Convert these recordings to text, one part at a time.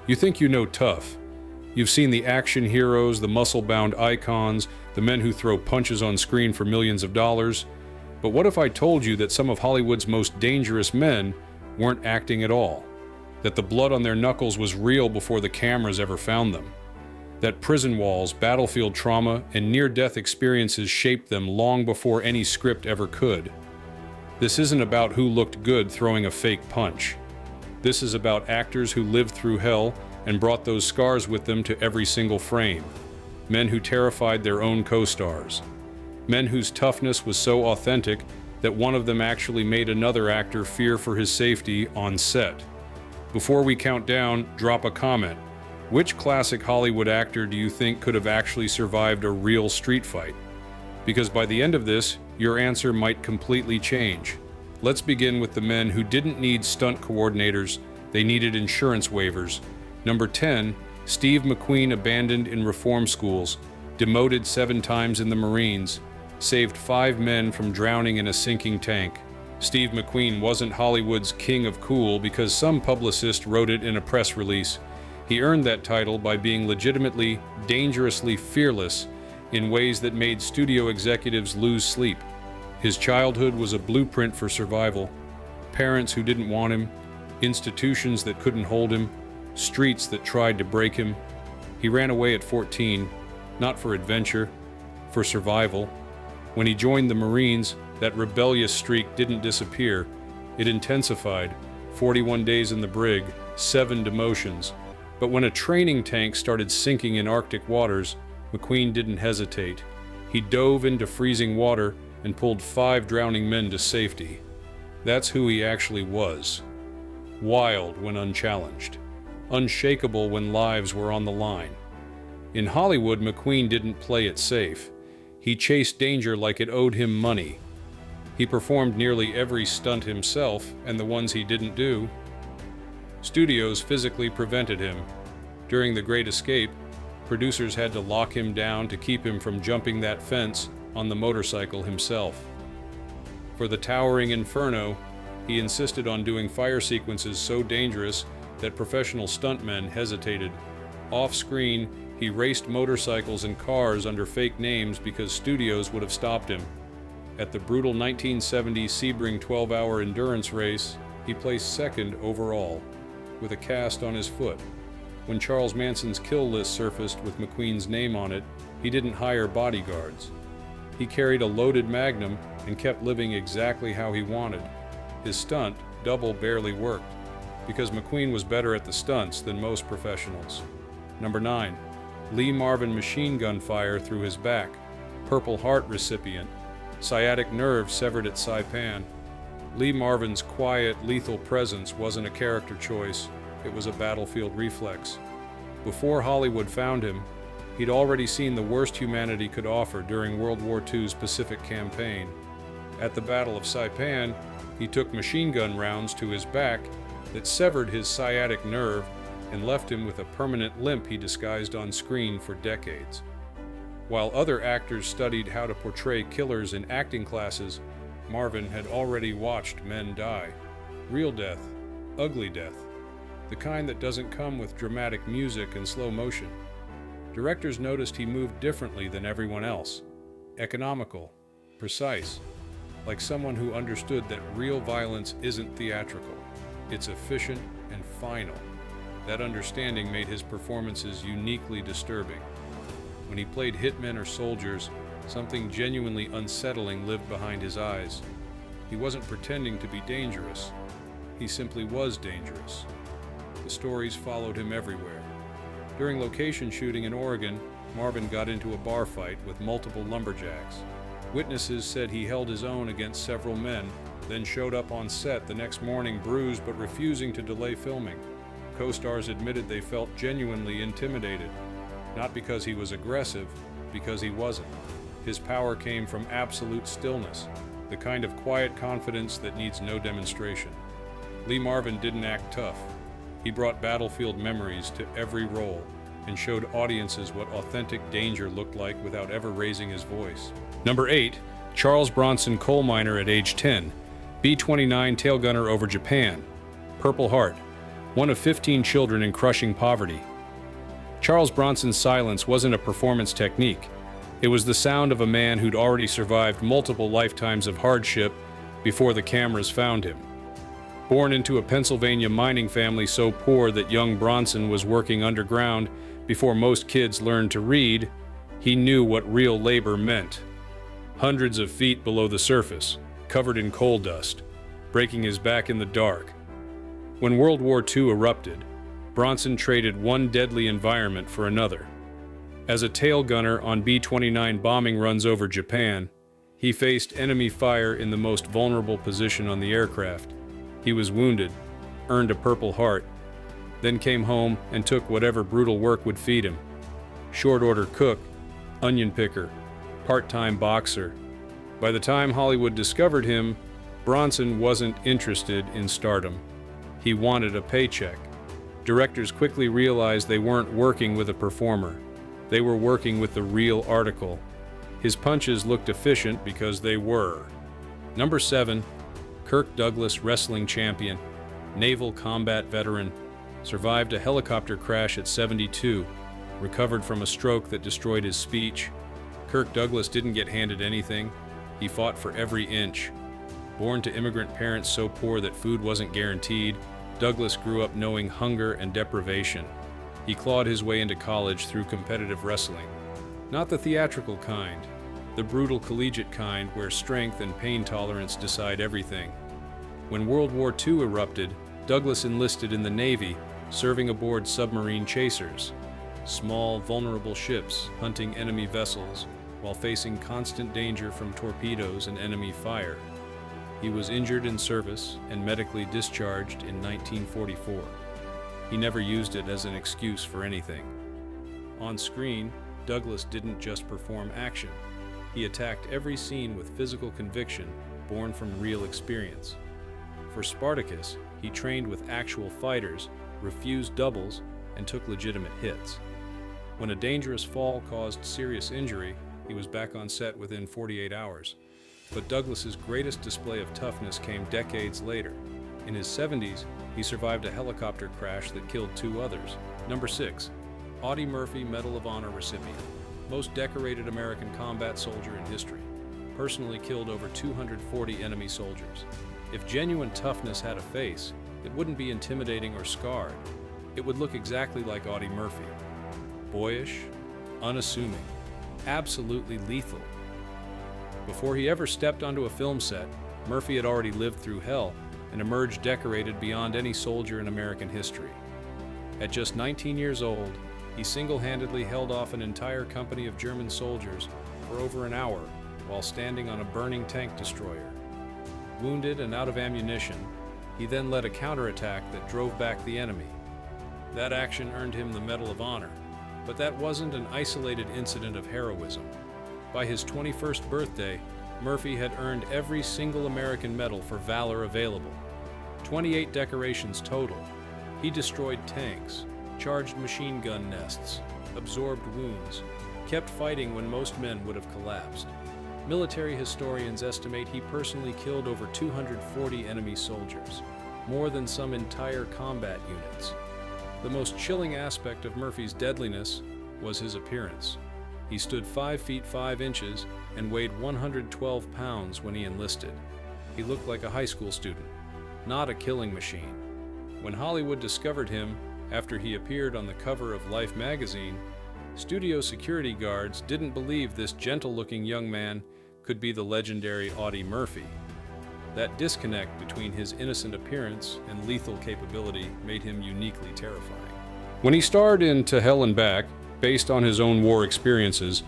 You think you know tough. You've seen the action heroes, the muscle-bound icons, the men who throw punches on screen for millions of dollars. But what if I told you that some of Hollywood's most dangerous men weren't acting at all? That the blood on their knuckles was real before the cameras ever found them? That prison walls, battlefield trauma, and near-death experiences shaped them long before any script ever could? This isn't about who looked good throwing a fake punch. This is about actors who lived through hell and brought those scars with them to every single frame. Men who terrified their own co-stars. Men whose toughness was so authentic that one of them actually made another actor fear for his safety on set. Before we count down, drop a comment. Which classic Hollywood actor do you think could have actually survived a real street fight? Because by the end of this, your answer might completely change. Let's begin with the men who didn't need stunt coordinators, they needed insurance waivers. Number 10, Steve McQueen abandoned in reform schools, demoted 7 times in the Marines, saved 5 men from drowning in a sinking tank. Steve McQueen wasn't Hollywood's king of cool because some publicist wrote it in a press release. He earned that title by being legitimately, dangerously fearless in ways that made studio executives lose sleep. His childhood was a blueprint for survival. Parents who didn't want him, institutions that couldn't hold him, streets that tried to break him. He ran away at 14, not for adventure, for survival. When he joined the Marines, that rebellious streak didn't disappear. It intensified. 41 days in the brig, 7 demotions. But when a training tank started sinking in Arctic waters, McQueen didn't hesitate. He dove into freezing water and pulled 5 drowning men to safety. That's who he actually was. Wild when unchallenged. Unshakable when lives were on the line. In Hollywood, McQueen didn't play it safe. He chased danger like it owed him money. He performed nearly every stunt himself, and the ones he didn't do, studios physically prevented him. During The Great Escape, producers had to lock him down to keep him from jumping that fence on the motorcycle himself. For the towering Inferno, he insisted on doing fire sequences so dangerous that professional stuntmen hesitated. Off-screen, he raced motorcycles and cars under fake names because studios would have stopped him. At the brutal 1970 Sebring 12-hour endurance race, he placed second overall, with a cast on his foot. When Charles Manson's kill list surfaced with McQueen's name on it, he didn't hire bodyguards. He carried a loaded Magnum and kept living exactly how he wanted. His stunt, double, barely worked, because McQueen was better at the stunts than most professionals. Number 9, Lee Marvin machine gun fire through his back, Purple Heart recipient, sciatic nerve severed at Saipan. Lee Marvin's quiet, lethal presence wasn't a character choice, it was a battlefield reflex. Before Hollywood found him, he'd already seen the worst humanity could offer during World War II's Pacific Campaign. At the Battle of Saipan, he took machine gun rounds to his back that severed his sciatic nerve and left him with a permanent limp he disguised on screen for decades. While other actors studied how to portray killers in acting classes, Marvin had already watched men die. Real death, ugly death, the kind that doesn't come with dramatic music and slow motion. Directors noticed he moved differently than everyone else. Economical, precise, like someone who understood that real violence isn't theatrical. It's efficient and final. That understanding made his performances uniquely disturbing. When he played hitmen or soldiers, something genuinely unsettling lived behind his eyes. He wasn't pretending to be dangerous. He simply was dangerous. The stories followed him everywhere. During location shooting in Oregon, Marvin got into a bar fight with multiple lumberjacks. Witnesses said he held his own against several men, then showed up on set the next morning bruised but refusing to delay filming. Co-stars admitted they felt genuinely intimidated. Not because he was aggressive, because he wasn't. His power came from absolute stillness, the kind of quiet confidence that needs no demonstration. Lee Marvin didn't act tough. He brought battlefield memories to every role and showed audiences what authentic danger looked like without ever raising his voice. Number 8, Charles Bronson coal miner at age 10, B-29 tail gunner over Japan, Purple Heart. one of 15 children in crushing poverty. Charles Bronson's silence wasn't a performance technique. It was the sound of a man who'd already survived multiple lifetimes of hardship before the cameras found him. Born into a Pennsylvania mining family so poor that young Bronson was working underground before most kids learned to read, he knew what real labor meant. Hundreds of feet below the surface, covered in coal dust, breaking his back in the dark. When World War II erupted, Bronson traded one deadly environment for another. As a tail gunner on B-29 bombing runs over Japan, he faced enemy fire in the most vulnerable position on the aircraft. He was wounded, earned a Purple Heart, then came home and took whatever brutal work would feed him. Short-order cook, onion picker, part-time boxer. By the time Hollywood discovered him, Bronson wasn't interested in stardom. He wanted a paycheck. Directors quickly realized they weren't working with a performer. They were working with the real article. His punches looked efficient because they were. Number 7, Kirk Douglas, wrestling champion, naval combat veteran, survived a helicopter crash at 72, recovered from a stroke that destroyed his speech. Kirk Douglas didn't get handed anything. He fought for every inch. Born to immigrant parents so poor that food wasn't guaranteed, Douglas grew up knowing hunger and deprivation. He clawed his way into college through competitive wrestling. Not the theatrical kind, the brutal collegiate kind where strength and pain tolerance decide everything. When World War II erupted, Douglas enlisted in the Navy, serving aboard submarine chasers, small, vulnerable ships hunting enemy vessels while facing constant danger from torpedoes and enemy fire. He was injured in service and medically discharged in 1944. He never used it as an excuse for anything. On screen, Douglas didn't just perform action. He attacked every scene with physical conviction born from real experience. For Spartacus, he trained with actual fighters, refused doubles, and took legitimate hits. When a dangerous fall caused serious injury, he was back on set within 48 hours. But Douglas's greatest display of toughness came decades later. In his 70s, he survived a helicopter crash that killed 2 others. Number 6, Audie Murphy, Medal of Honor recipient, most decorated American combat soldier in history, personally killed over 240 enemy soldiers. If genuine toughness had a face, it wouldn't be intimidating or scarred. It would look exactly like Audie Murphy. Boyish, unassuming, absolutely lethal. Before he ever stepped onto a film set, Murphy had already lived through hell and emerged decorated beyond any soldier in American history. At just 19 years old, he single-handedly held off an entire company of German soldiers for over an hour while standing on a burning tank destroyer. Wounded and out of ammunition, he then led a counterattack that drove back the enemy. That action earned him the Medal of Honor, but that wasn't an isolated incident of heroism. By his 21st birthday, Murphy had earned every single American medal for valor available. 28 decorations total. He destroyed tanks, charged machine gun nests, absorbed wounds, kept fighting when most men would have collapsed. Military historians estimate he personally killed over 240 enemy soldiers, more than some entire combat units. The most chilling aspect of Murphy's deadliness was his appearance. He stood 5 feet 5 inches and weighed 112 pounds when he enlisted. He looked like a high school student, not a killing machine. When Hollywood discovered him after he appeared on the cover of Life magazine, studio security guards didn't believe this gentle-looking young man could be the legendary Audie Murphy. That disconnect between his innocent appearance and lethal capability made him uniquely terrifying. When he starred in To Hell and Back, based on his own war experiences,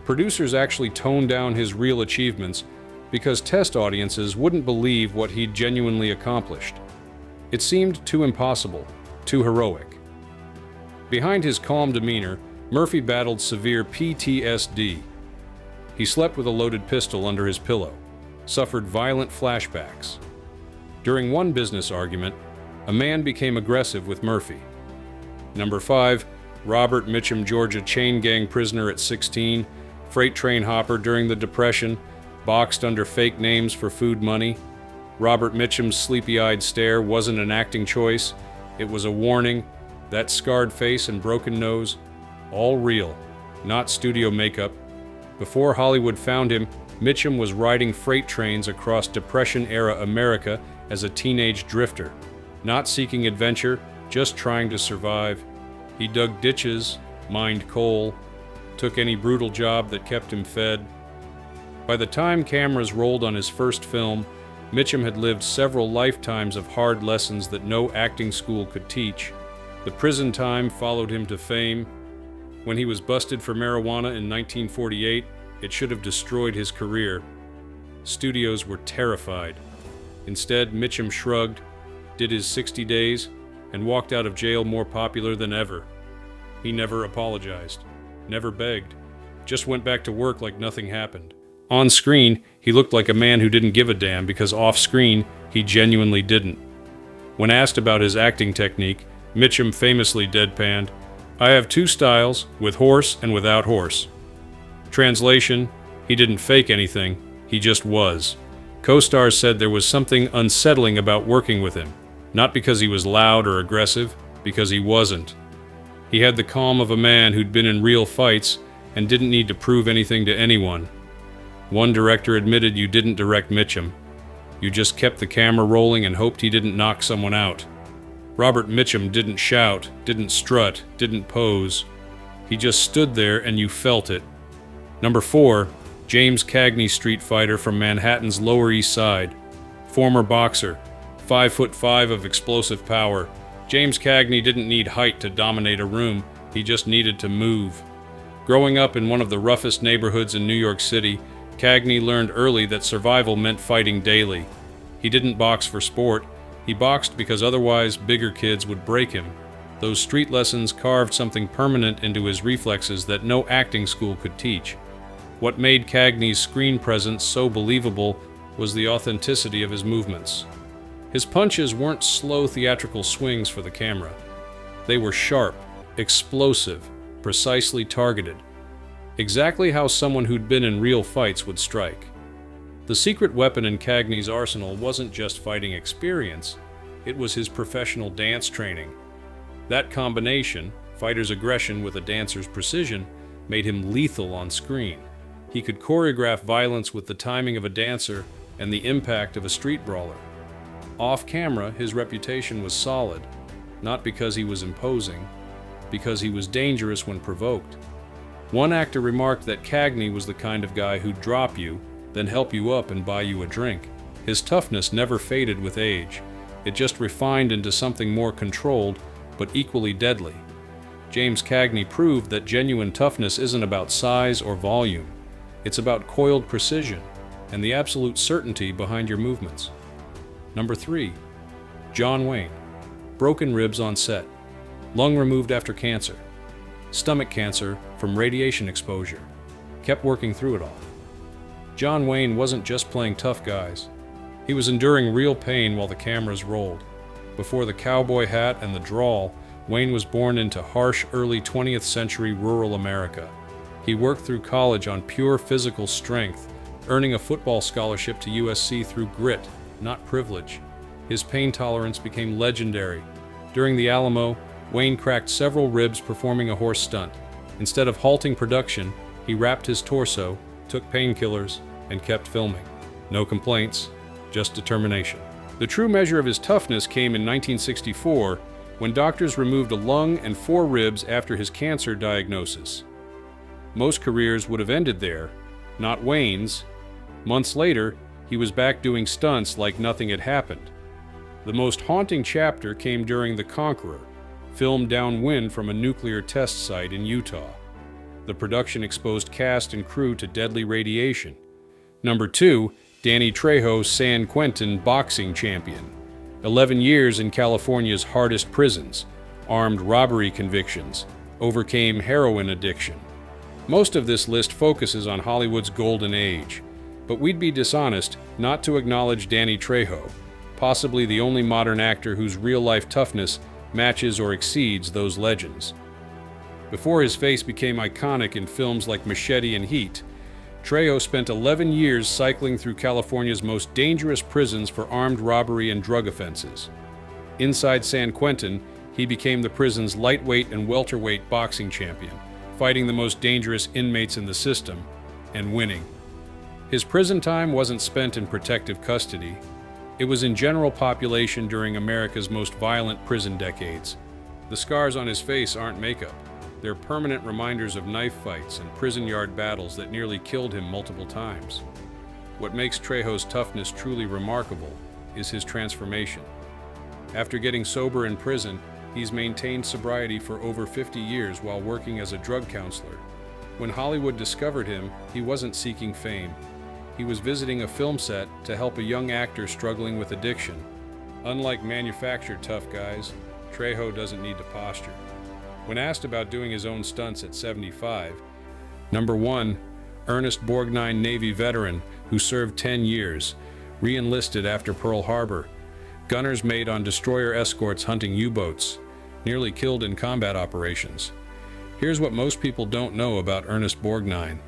producers actually toned down his real achievements because test audiences wouldn't believe what he'd genuinely accomplished. It seemed too impossible, too heroic. Behind his calm demeanor, Murphy battled severe PTSD. He slept with a loaded pistol under his pillow, suffered violent flashbacks. During one business argument, a man became aggressive with Murphy. Number 5, Robert Mitchum, Georgia chain gang prisoner at 16, freight train hopper during the Depression, boxed under fake names for food money. Robert Mitchum's sleepy-eyed stare wasn't an acting choice. It was a warning. That scarred face and broken nose, all real, not studio makeup. Before Hollywood found him, Mitchum was riding freight trains across Depression-era America as a teenage drifter, not seeking adventure, just trying to survive. He dug ditches, mined coal, took any brutal job that kept him fed. By the time cameras rolled on his first film, Mitchum had lived several lifetimes of hard lessons that no acting school could teach. The prison time followed him to fame. When he was busted for marijuana in 1948, it should have destroyed his career. Studios were terrified. Instead, Mitchum shrugged, did his 60 days, and walked out of jail more popular than ever. He never apologized, never begged, just went back to work like nothing happened. On screen, he looked like a man who didn't give a damn because off screen, he genuinely didn't. When asked about his acting technique, Mitchum famously deadpanned, "I have two styles, with horse and without horse." Translation, he didn't fake anything, he just was. Co-stars said there was something unsettling about working with him, not because he was loud or aggressive, because he wasn't. He had the calm of a man who'd been in real fights and didn't need to prove anything to anyone. One director admitted you didn't direct Mitchum. You just kept the camera rolling and hoped he didn't knock someone out. Robert Mitchum didn't shout, didn't strut, didn't pose. He just stood there and you felt it. Number 4, James Cagney, street fighter from Manhattan's Lower East Side. Former boxer, 5'5" of explosive power. James Cagney didn't need height to dominate a room, he just needed to move. Growing up in one of the roughest neighborhoods in New York City, Cagney learned early that survival meant fighting daily. He didn't box for sport, he boxed because otherwise bigger kids would break him. Those street lessons carved something permanent into his reflexes that no acting school could teach. What made Cagney's screen presence so believable was the authenticity of his movements. His punches weren't slow theatrical swings for the camera. They were sharp, explosive, precisely targeted. Exactly how someone who'd been in real fights would strike. The secret weapon in Cagney's arsenal wasn't just fighting experience, it was his professional dance training. That combination, fighter's aggression with a dancer's precision, made him lethal on screen. He could choreograph violence with the timing of a dancer and the impact of a street brawler. Off camera, his reputation was solid, not because he was imposing, because he was dangerous when provoked. One actor remarked that Cagney was the kind of guy who'd drop you, then help you up and buy you a drink. His toughness never faded with age. It just refined into something more controlled, but equally deadly. James Cagney proved that genuine toughness isn't about size or volume. It's about coiled precision and the absolute certainty behind your movements. Number 3, John Wayne. Broken ribs on set. Lung removed after cancer. Stomach cancer from radiation exposure. Kept working through it all. John Wayne wasn't just playing tough guys. He was enduring real pain while the cameras rolled. Before the cowboy hat and the drawl, Wayne was born into harsh early 20th century rural America. He worked through college on pure physical strength, earning a football scholarship to USC through grit, not privilege. His pain tolerance became legendary. During the Alamo, Wayne cracked several ribs performing a horse stunt. Instead of halting production, he wrapped his torso, took painkillers, and kept filming. No complaints, just determination. The true measure of his toughness came in 1964, when doctors removed a lung and 4 ribs after his cancer diagnosis. Most careers would have ended there, not Wayne's. Months later, he was back doing stunts like nothing had happened. The most haunting chapter came during The Conqueror, filmed downwind from a nuclear test site in Utah. The production exposed cast and crew to deadly radiation. Number 2, Danny Trejo, San Quentin boxing champion. 11 years in California's hardest prisons, armed robbery convictions, overcame heroin addiction. Most of this list focuses on Hollywood's golden age, but we'd be dishonest not to acknowledge Danny Trejo, possibly the only modern actor whose real-life toughness matches or exceeds those legends. Before his face became iconic in films like Machete and Heat, Trejo spent 11 years cycling through California's most dangerous prisons for armed robbery and drug offenses. Inside San Quentin, he became the prison's lightweight and welterweight boxing champion, fighting the most dangerous inmates in the system and winning. His prison time wasn't spent in protective custody. It was in general population during America's most violent prison decades. The scars on his face aren't makeup. They're permanent reminders of knife fights and prison yard battles that nearly killed him multiple times. What makes Trejo's toughness truly remarkable is his transformation. After getting sober in prison, he's maintained sobriety for over 50 years while working as a drug counselor. When Hollywood discovered him, he wasn't seeking fame. He was visiting a film set to help a young actor struggling with addiction. Unlike manufactured tough guys, Trejo doesn't need to posture. When asked about doing his own stunts at 75, Number 1, Ernest Borgnine, Navy veteran who served 10 years, re-enlisted after Pearl Harbor, gunner's mate on destroyer escorts hunting U-boats, nearly killed in combat operations. Here's what most people don't know about Ernest Borgnine.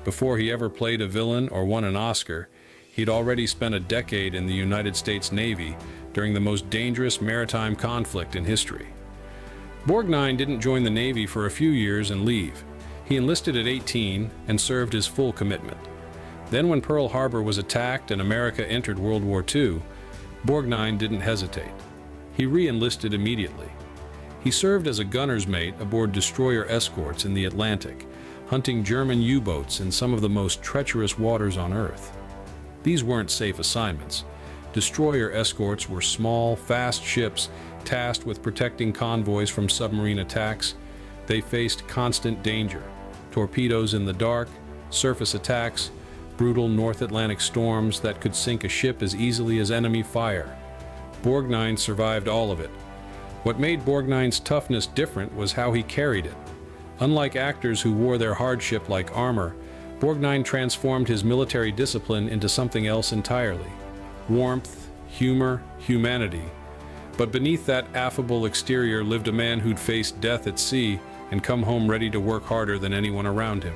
Before he ever played a villain or won an Oscar, he'd already spent a decade in the United States Navy during the most dangerous maritime conflict in history. Borgnine didn't join the Navy for a few years and leave. He enlisted at 18 and served his full commitment. Then when Pearl Harbor was attacked and America entered World War II, Borgnine didn't hesitate. He re-enlisted immediately. He served as a gunner's mate aboard destroyer escorts in the Atlantic, hunting German U-boats in some of the most treacherous waters on Earth. These weren't safe assignments. Destroyer escorts were small, fast ships tasked with protecting convoys from submarine attacks. They faced constant danger: torpedoes in the dark, surface attacks, brutal North Atlantic storms that could sink a ship as easily as enemy fire. Borgnine survived all of it. What made Borgnine's toughness different was how he carried it. Unlike actors who wore their hardship like armor, Borgnine transformed his military discipline into something else entirely: warmth, humor, humanity. But beneath that affable exterior lived a man who'd faced death at sea and come home ready to work harder than anyone around him.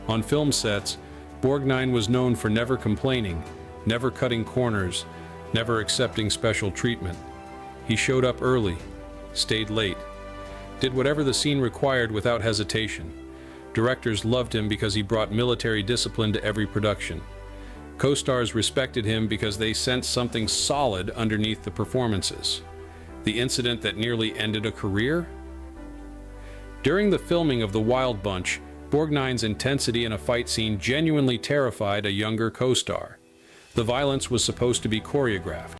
On film sets, Borgnine was known for never complaining, never cutting corners, never accepting special treatment. He showed up early, stayed late, did whatever the scene required without hesitation. Directors loved him because he brought military discipline to every production. Co-stars respected him because they sensed something solid underneath the performances. The incident that nearly ended a career? During the filming of The Wild Bunch, Borgnine's intensity in a fight scene genuinely terrified a younger co-star. The violence was supposed to be choreographed.